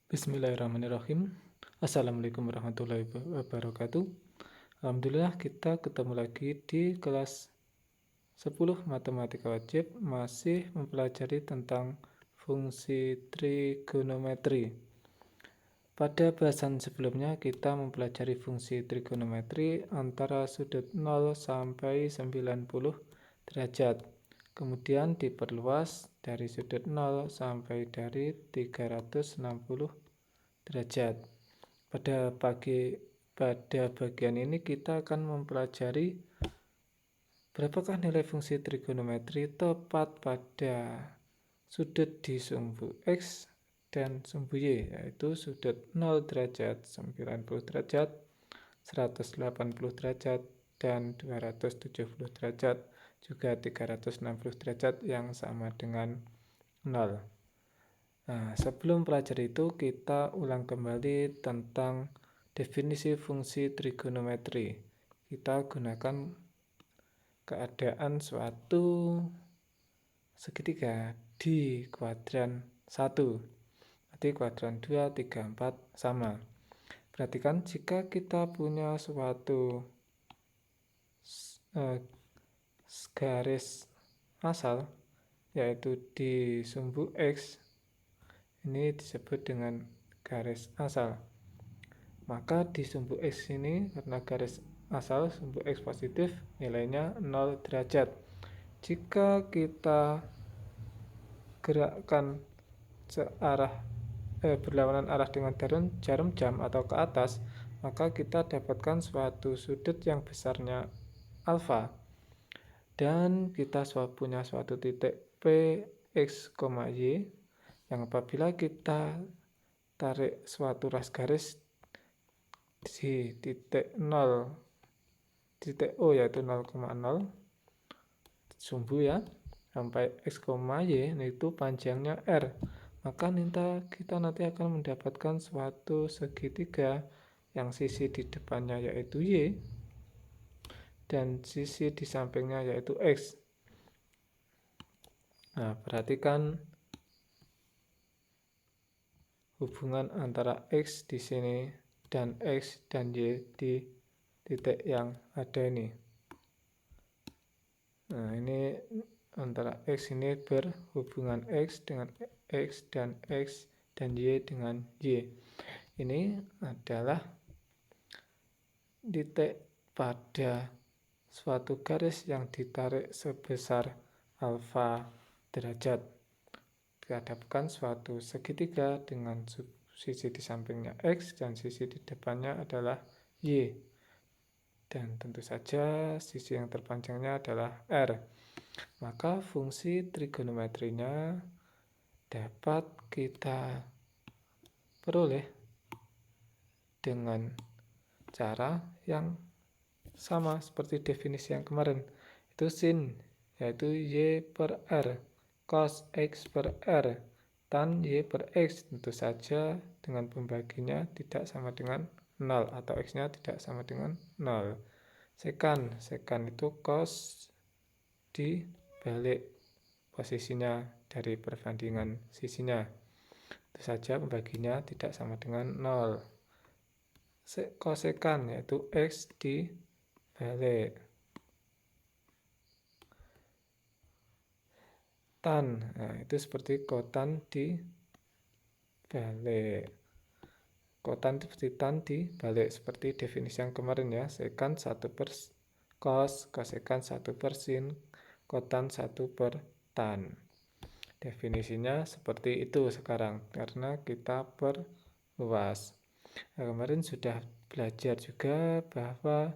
Bismillahirrahmanirrahim. Assalamualaikum warahmatullahi wabarakatuh. Alhamdulillah kita ketemu lagi di kelas 10 Matematika Wajib, masih mempelajari tentang fungsi trigonometri. Pada bahasan sebelumnya kita mempelajari fungsi trigonometri antara sudut 0 sampai 90 derajat. Kemudian diperluas dari sudut 0 sampai dari 360 derajat. Pada bagian ini kita akan mempelajari berapakah nilai fungsi trigonometri tepat pada sudut di sumbu X dan sumbu Y, yaitu sudut 0 derajat, 90 derajat, 180 derajat, dan 270 derajat, juga 360 derajat yang sama dengan 0. Nah, sebelum pelajari itu kita ulang kembali tentang definisi fungsi trigonometri. Kita gunakan keadaan suatu segitiga di kuadran 1. Nanti kuadran 2, 3, 4 sama. Perhatikan jika kita punya suatu garis asal, yaitu di sumbu X, ini disebut dengan garis asal. Maka di sumbu X ini, karena garis asal sumbu X positif, nilainya 0 derajat. Jika kita gerakkan berlawanan arah dengan jarum jam atau ke atas, maka kita dapatkan suatu sudut yang besarnya alfa. Dan kita punya suatu titik P, X, Y, yang apabila kita tarik suatu ras garis di titik 0, titik O yaitu 0,0 sumbu ya, sampai X, Y itu panjangnya R, maka kita nanti akan mendapatkan suatu segitiga yang sisi di depannya yaitu Y dan sisi di sampingnya yaitu X. Nah, perhatikan hubungan antara X di sini dan X dan Y di titik yang ada ini. Nah, ini antara X ini berhubungan X dengan X dan X dan Y dengan Y. Ini adalah titik pada suatu garis yang ditarik sebesar alfa derajat. Dihadapkan suatu segitiga dengan sisi di sampingnya X dan sisi di depannya adalah Y. Dan tentu saja sisi yang terpanjangnya adalah R. Maka fungsi trigonometrinya dapat kita peroleh dengan cara yang sama seperti definisi yang kemarin, itu sin, yaitu Y per R, cos X per R, tan Y per X. Tentu saja dengan pembaginya tidak sama dengan 0 atau X-nya tidak sama dengan 0. Sekan itu cos dibalik posisinya dari perbandingan sisinya. Tentu saja pembaginya tidak sama dengan 0. Kosekan yaitu X dibalik. Tan, nah itu seperti kotan dibalik. Kotan itu seperti tan dibalik, seperti definisi yang kemarin ya. Sekan 1 per cos, kosekan 1 per sin, kotan 1 per tan. Definisinya seperti itu sekarang, karena kita perluas. Nah, kemarin sudah belajar juga bahwa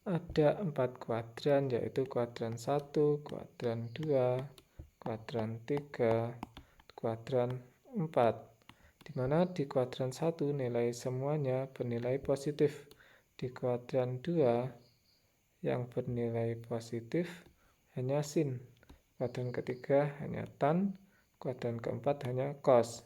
ada 4 kuadran, yaitu kuadran 1, kuadran 2, kuadran 3, kuadran 4. Di mana di kuadran 1 nilai semuanya bernilai positif. Di kuadran 2 yang bernilai positif hanya sin. Kuadran ketiga hanya tan, kuadran keempat hanya cos.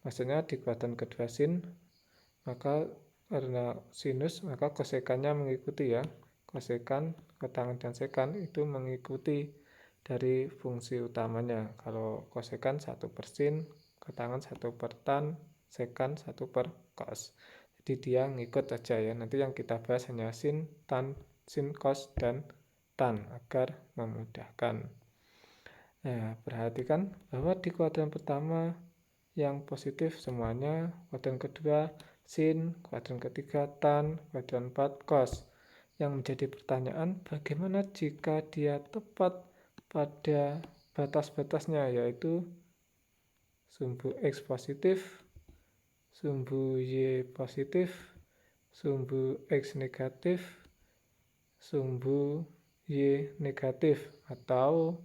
Maksudnya di kuadran kedua sin, maka karena sinus maka kosekannya mengikuti ya. Kosekan, kotangan dan sekan itu mengikuti dari fungsi utamanya. Kalau kosekan 1 per sin, kotangan 1 per tan, Sekan 1 per cos. Jadi dia ngikut aja ya. Nanti yang kita bahas hanya sin, tan, sin, cos, dan tan agar memudahkan. Nah, perhatikan bahwa di kuadran pertama yang positif semuanya, kuadran kedua sin, kuadran ketiga tan, kuadran 4 cos. Yang menjadi pertanyaan, bagaimana jika dia tepat pada batas-batasnya, yaitu sumbu X positif, sumbu Y positif, sumbu X negatif, sumbu Y negatif, atau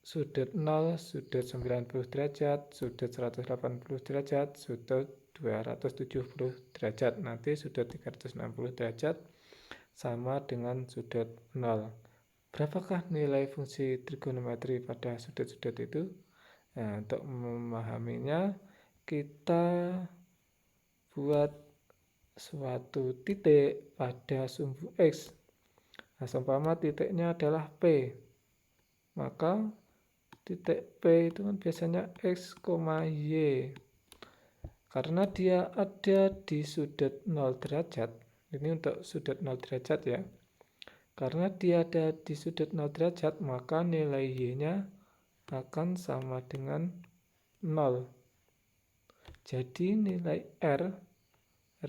sudut 0, sudut 90 derajat, sudut 180 derajat, sudut 270 derajat. Nanti sudut 360 derajat sama dengan sudut 0. Berapakah nilai fungsi trigonometri pada sudut-sudut itu? Nah, untuk memahaminya, kita buat suatu titik pada sumbu X. Nah, seumpama titiknya adalah P, maka titik P itu kan biasanya X, Y. Karena dia ada di sudut 0 derajat, ini untuk sudut 0 derajat ya. Karena dia ada di sudut 0 derajat, maka nilai Y-nya akan sama dengan 0. Jadi nilai R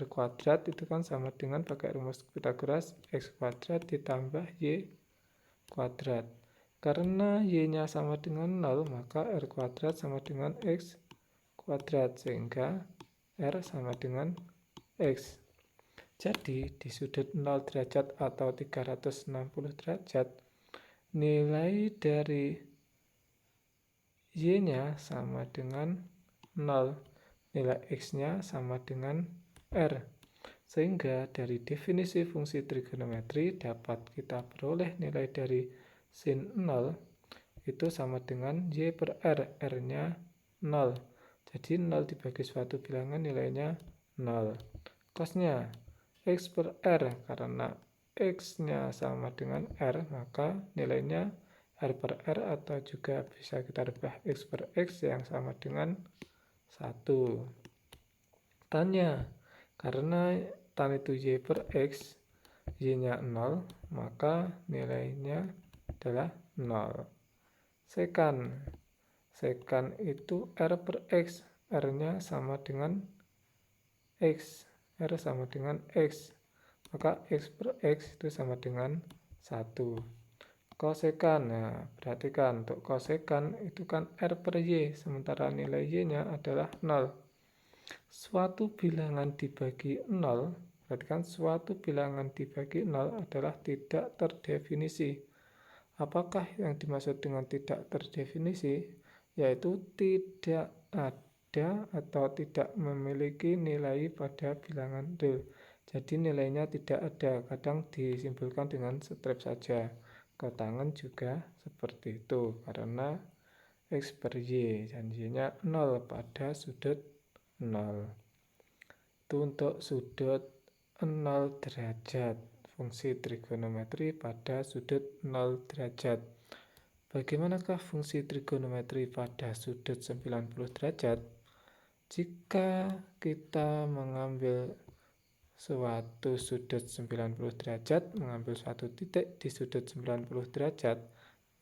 kuadrat itu kan sama dengan pakai rumus Pythagoras X kuadrat ditambah Y kuadrat. Karena Y-nya sama dengan 0, maka R kuadrat sama dengan X kuadrat, sehingga R sama dengan X. Jadi di sudut 0 derajat atau 360 derajat, nilai dari Y-nya sama dengan 0, nilai X-nya sama dengan R. Sehingga dari definisi fungsi trigonometri dapat kita peroleh nilai dari sin 0 itu sama dengan Y per R, R-nya 0. Jadi 0 dibagi suatu bilangan nilainya 0. Cosnya X per R, karena X-nya sama dengan R, maka nilainya R per R, atau juga bisa kita rubah X per X yang sama dengan 1. Tannya, karena tan itu Y per X, Y-nya 0, maka nilainya adalah 0. Sekan itu R per X, R-nya sama dengan X, R sama dengan X, maka X per X itu sama dengan 1. Kosekan, nah perhatikan untuk kosekan itu kan R per Y, sementara nilai Y-nya adalah 0. Suatu bilangan dibagi 0, perhatikan suatu bilangan dibagi 0 adalah tidak terdefinisi. Apakah yang dimaksud dengan tidak terdefinisi? Yaitu tidak ada atau tidak memiliki nilai pada bilangan real. Jadi nilainya tidak ada, kadang disimpulkan dengan strip saja. Ketangan juga seperti itu, karena X per Y dan Y-nya 0 pada sudut 0. Itu untuk sudut 0 derajat, fungsi trigonometri pada sudut 0 derajat. Bagaimanakah fungsi trigonometri pada sudut 90 derajat? Jika kita mengambil suatu sudut 90 derajat, mengambil suatu titik di sudut 90 derajat,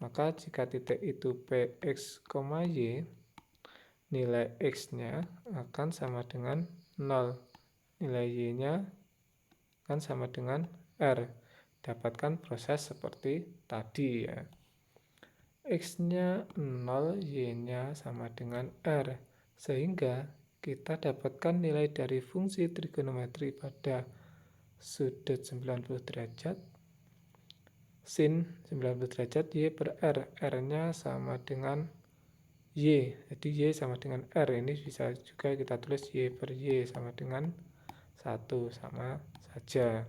maka jika titik itu Px, Y, nilai X-nya akan sama dengan 0. Nilai Y-nya akan sama dengan R. Dapatkan proses seperti tadi ya. X-nya 0, Y-nya sama dengan R. Sehingga kita dapatkan nilai dari fungsi trigonometri pada sudut 90 derajat sin 90 derajat Y per R. R-nya sama dengan Y. Jadi Y sama dengan R. Ini bisa juga kita tulis Y per Y sama dengan 1. Sama saja.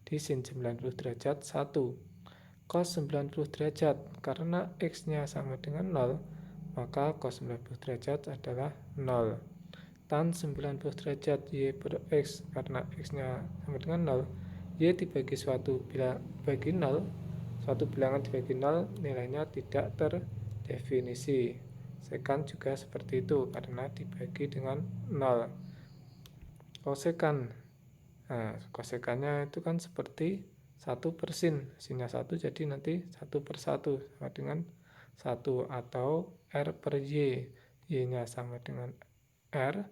Di sin 90 derajat 1. Cos 90 derajat. Karena X-nya sama dengan 0, maka cos 90 derajat adalah 0. Tan 90 derajat Y per X, karena X-nya sama dengan 0, Y dibagi suatu bagi 0, suatu bilangan dibagi 0, nilainya tidak terdefinisi. Sekan juga seperti itu karena dibagi dengan 0. Kosekan, nah kosekannya itu kan seperti 1/sin, sinnya 1 jadi nanti 1/1 sama dengan 1, atau R per Y, Y-nya sama dengan R,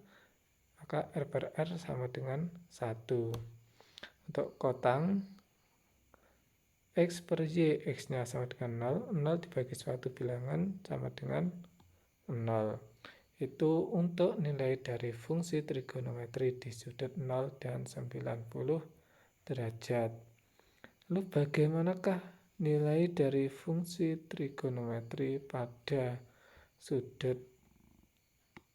maka R per R sama dengan 1. Untuk kotang, X per Y, X-nya sama dengan 0, 0 dibagi suatu bilangan sama dengan 0. Itu untuk nilai dari fungsi trigonometri di sudut 0 dan 90 derajat. Lalu bagaimanakah nilai dari fungsi trigonometri pada sudut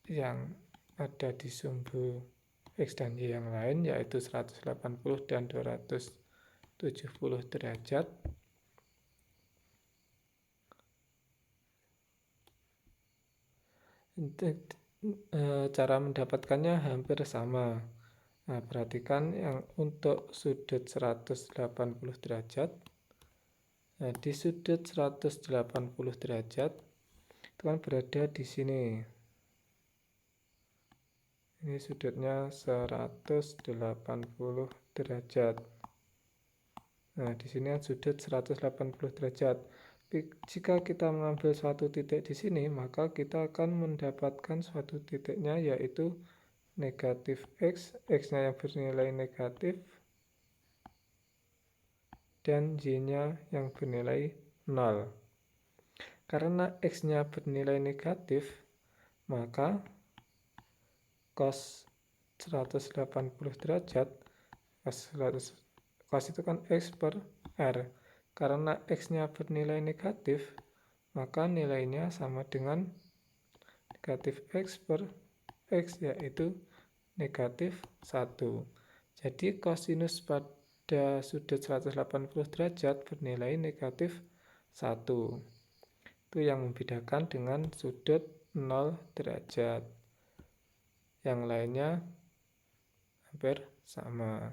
yang ada di sumbu X dan Y yang lain, yaitu 180 dan 270 derajat? Cara mendapatkannya hampir sama. Nah, perhatikan yang untuk sudut 180 derajat. Nah, di sudut 180 derajat itu kan berada di sini. Ini sudutnya 180 derajat. Nah, di sini kan sudut 180 derajat. Jika kita mengambil suatu titik di sini, maka kita akan mendapatkan suatu titiknya, yaitu negatif X, X-nya yang bernilai negatif, dan Y-nya yang bernilai 0. Karena X-nya bernilai negatif, maka cos 180 derajat, cos itu kan X per R. Karena X-nya bernilai negatif, maka nilainya sama dengan negatif X per X, yaitu negatif 1. Jadi kosinus pada sudut 180 derajat bernilai negatif 1. Itu yang membedakan dengan sudut 0 derajat. Yang lainnya hampir sama.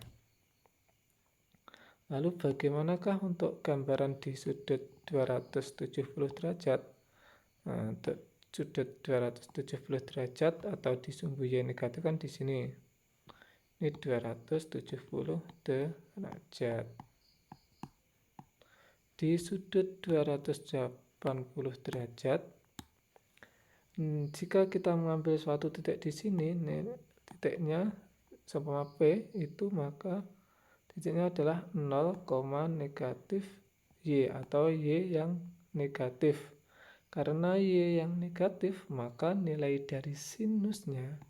Lalu bagaimanakah untuk gambaran di sudut 270 derajat? Nah, untuk sudut 270 derajat atau di sumbu Y negatif kan di sini. Ini 270 derajat. Di sudut 280 derajat, jika kita mengambil suatu titik di sini, titiknya sama P itu, maka titiknya adalah 0, negatif Y atau Y yang negatif. Karena Y yang negatif, maka nilai dari sinusnya,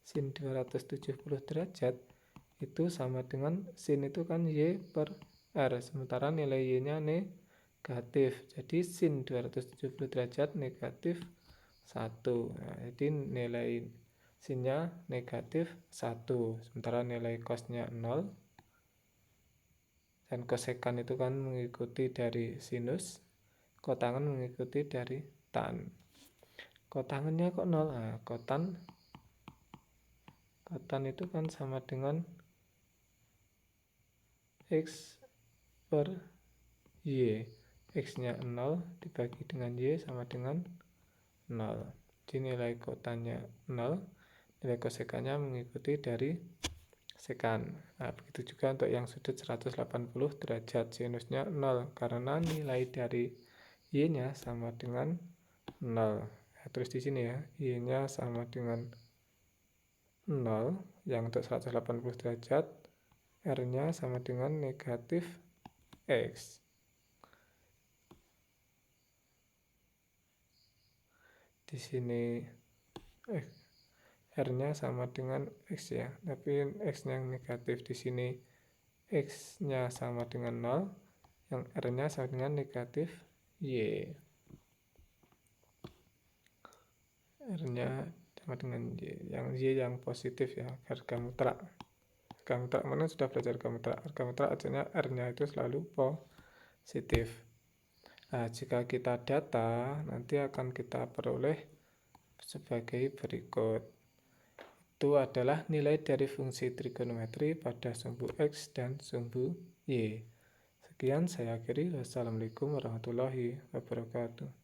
sin 270 derajat, itu sama dengan sin itu kan Y per R. Sementara nilai Y-nya negatif. Jadi sin 270 derajat negatif 1. Nah, jadi nilai sinnya negatif 1. Sementara nilai cosnya 0. Dan kosekan itu kan mengikuti dari sinus, kotangan mengikuti dari tan. Kotangannya kok 0? Nah, kotan itu kan sama dengan X per Y. X-nya 0 dibagi dengan Y sama dengan 0. Jadi nilai kotannya 0, nilai kosekannya mengikuti dari sekan. Nah, begitu juga untuk yang sudut 180 derajat, sinusnya 0 karena nilai dari Y-nya sama dengan 0. Nah, terus di sini ya, Y-nya sama dengan 0 yang untuk 180 derajat, R-nya sama dengan negatif X. Di sini R-nya sama dengan X ya, tapi X-nya yang negatif. Di sini X-nya sama dengan 0, yang R-nya sama dengan negatif Y. R-nya sama dengan Y, yang Y yang positif ya, harga mutlak. Harga mutlak mana sudah belajar harga mutlak. Harga mutlak artinya R-nya itu selalu positif. Nah, jika kita data, nanti akan kita peroleh sebagai berikut. Itu adalah nilai dari fungsi trigonometri pada sumbu X dan sumbu Y. Sekian saya akhiri. Wassalamualaikum warahmatullahi wabarakatuh.